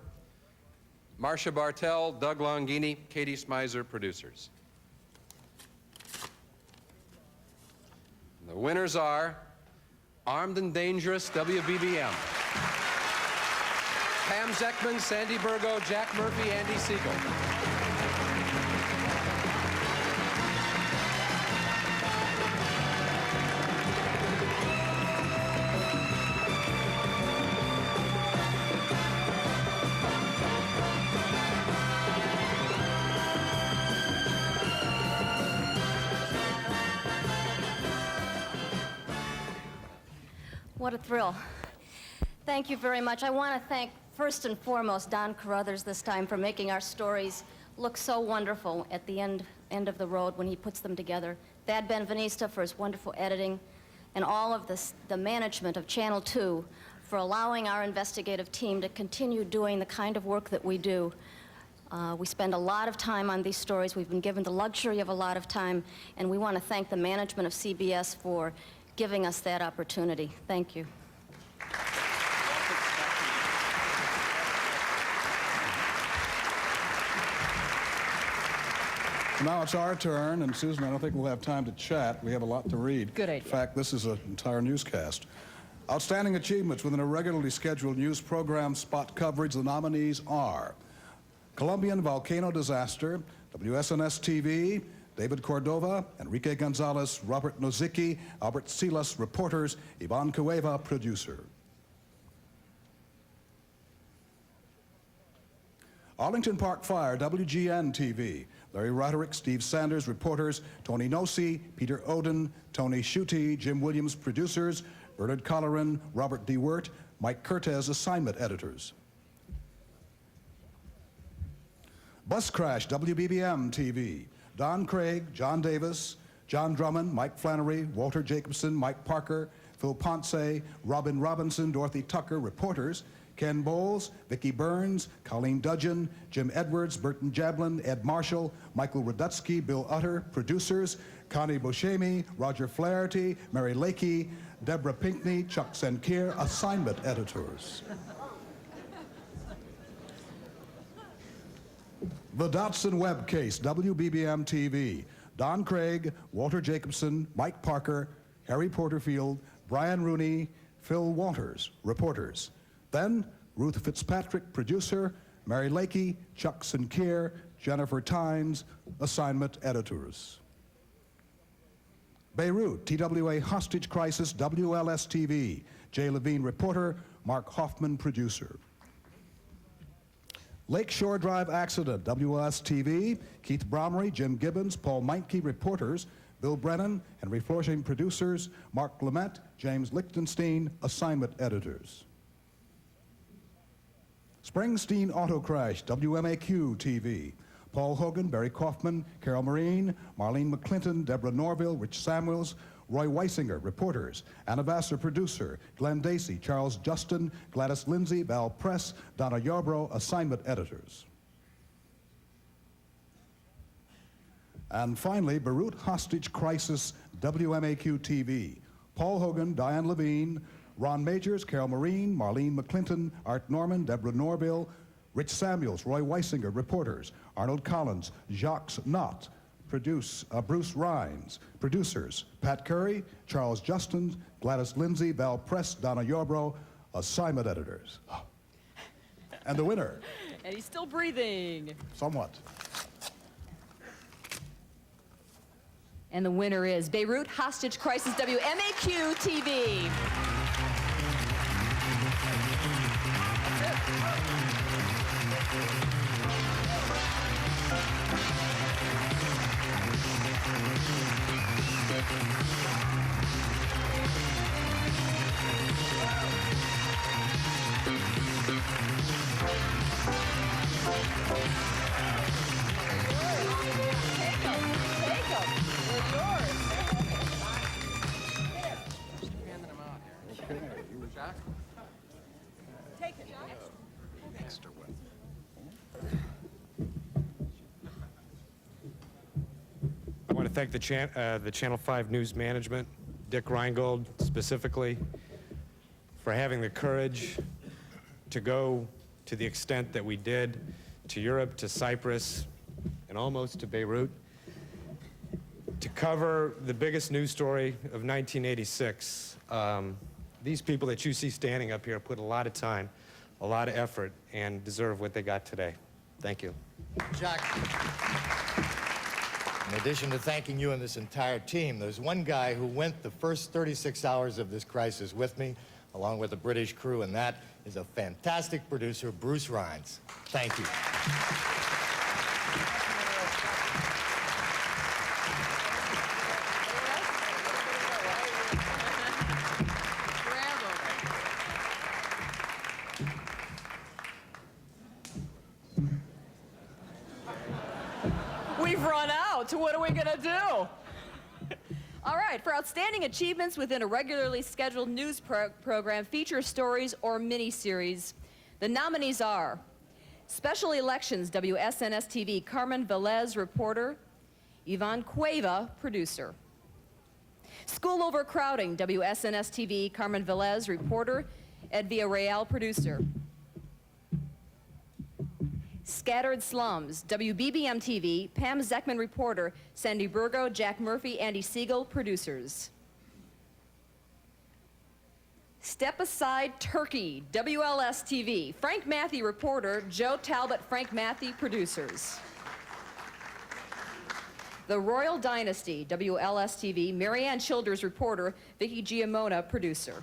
Marcia Bartel, Doug Longini, Katie Smizer, producers. The winners are Armed and Dangerous, WBBM, Pam Zeckman, Sandy Burgo, Jack Murphy, Andy Siegel. What a thrill. Thank you very much. I want to thank, first and foremost, Don Carruthers this time for making our stories look so wonderful at the end of the road when he puts them together. Thad Benvenista for his wonderful editing, and all of the management of Channel 2 for allowing our investigative team to continue doing the kind of work that we do. We spend a lot of time on these stories. We've been given the luxury of a lot of time, and we want to thank the management of CBS for giving us that opportunity. Thank you. Now it's our turn, and Susan, I don't think we'll have time to chat. We have a lot to read. Good idea. In fact, this is an entire newscast. Outstanding achievements within a regularly scheduled news program spot coverage. The nominees are Colombian volcano disaster, WSNS-TV, David Cordova, Enrique Gonzalez, Robert Nozicki, Albert Silas, reporters, Ivan Cueva, producer. Arlington Park Fire, WGN-TV, Larry Roderick, Steve Sanders, reporters, Tony Nossi, Peter Oden, Tony Schutte, Jim Williams, producers, Bernard Colleran, Robert D. Wirt, Mike Curtez, assignment editors. Bus Crash, WBBM-TV, Don Craig, John Davis, John Drummond, Mike Flannery, Walter Jacobson, Mike Parker, Phil Ponce, Robin Robinson, Dorothy Tucker, reporters, Ken Bowles, Vicki Burns, Colleen Dudgeon, Jim Edwards, Burton Jablin, Ed Marshall, Michael Radutsky, Bill Utter, producers, Connie Buscemi, Roger Flaherty, Mary Lakey, Deborah Pinkney, Chuck Senkier, assignment editors. The Dotson Webb Case, WBBM-TV, Don Craig, Walter Jacobson, Mike Parker, Harry Porterfield, Brian Rooney, Phil Walters, reporters. Then, Ruth Fitzpatrick, producer, Mary Lakey, Chuck Senkier, Jennifer Tynes, assignment editors. Beirut, TWA Hostage Crisis, WLS-TV, Jay Levine, reporter, Mark Hoffman, producer. Lakeshore Drive Accident, WLS-TV, Keith Bromry, Jim Gibbons, Paul Meinke, reporters, Bill Brennan, Henry Florsheim, producers, Mark Clement, James Lichtenstein, assignment editors. Springsteen Auto Crash, WMAQ-TV, Paul Hogan, Barry Kaufman, Carol Marine, Marlene McClinton, Deborah Norville, Rich Samuels, Roy Weisinger, reporters, Anna Vassar, producer, Glenn Dacey, Charles Justin, Gladys Lindsay, Val Press, Donna Yarbrough, assignment editors. And finally, Beirut Hostage Crisis, WMAQ-TV, Paul Hogan, Diane Levine, Ron Majors, Carol Marine, Marlene McClinton, Art Norman, Deborah Norville, Rich Samuels, Roy Weisinger, reporters, Arnold Collins, Jacques Knott, Bruce Rhines, producers, Pat Curry, Charles Justin, Gladys Lindsay, Val Press, Donna Yarbrough, assignment editors. And the winner. And he's still breathing. Somewhat. And the winner is Beirut Hostage Crisis, WMAQ-TV. I want to thank the Channel 5 News Management, Dick Reingold specifically, for having the courage to go to the extent that we did to Europe, to Cyprus, and almost to Beirut, to cover the biggest news story of 1986. These people that you see standing up here put a lot of time, a lot of effort, and deserve what they got today. Thank you. Jack, in addition to thanking you and this entire team, there's one guy who went the first 36 hours of this crisis with me, along with the British crew, and that is a fantastic producer, Bruce Rhines. Thank you. We've run out. What are we going to do? All right, for outstanding achievements within a regularly scheduled news program, feature stories, or miniseries, the nominees are Special Elections, WSNS-TV, Carmen Velez, reporter, Yvonne Cueva, producer. School Overcrowding, WSNS-TV, Carmen Velez, reporter, Ed Villarreal, producer. Scattered Slums, WBBM-TV, Pam Zeckman, reporter, Sandy Burgo, Jack Murphy, Andy Siegel, producers. Step Aside Turkey, WLS-TV, Frank Matthew, reporter, Joe Talbot, Frank Matthew, producers. The Royal Dynasty, WLS-TV, Marianne Childers, reporter, Vicky Giamona, producer.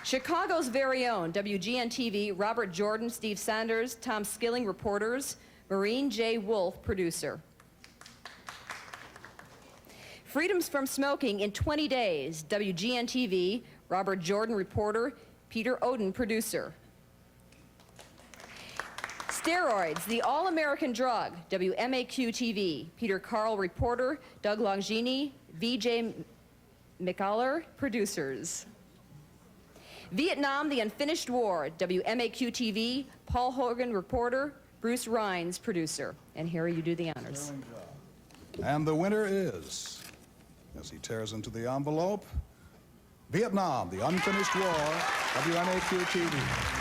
Chicago's very own WGN-TV, Robert Jordan, Steve Sanders, Tom Skilling, reporters, Maureen J. Wolf, producer. Freedoms from Smoking in 20 Days, WGN-TV, Robert Jordan, reporter, Peter Oden, producer. Steroids, the all-American drug, WMAQ-TV, Peter Carl, reporter, Doug Longini, VJ McCullough, producers. Vietnam, the Unfinished War, WMAQ-TV, Paul Hogan, reporter, Bruce Rhines, producer. And Harry, you do the honors. And the winner is, as he tears into the envelope, Vietnam, the Unfinished War, WMAQ-TV.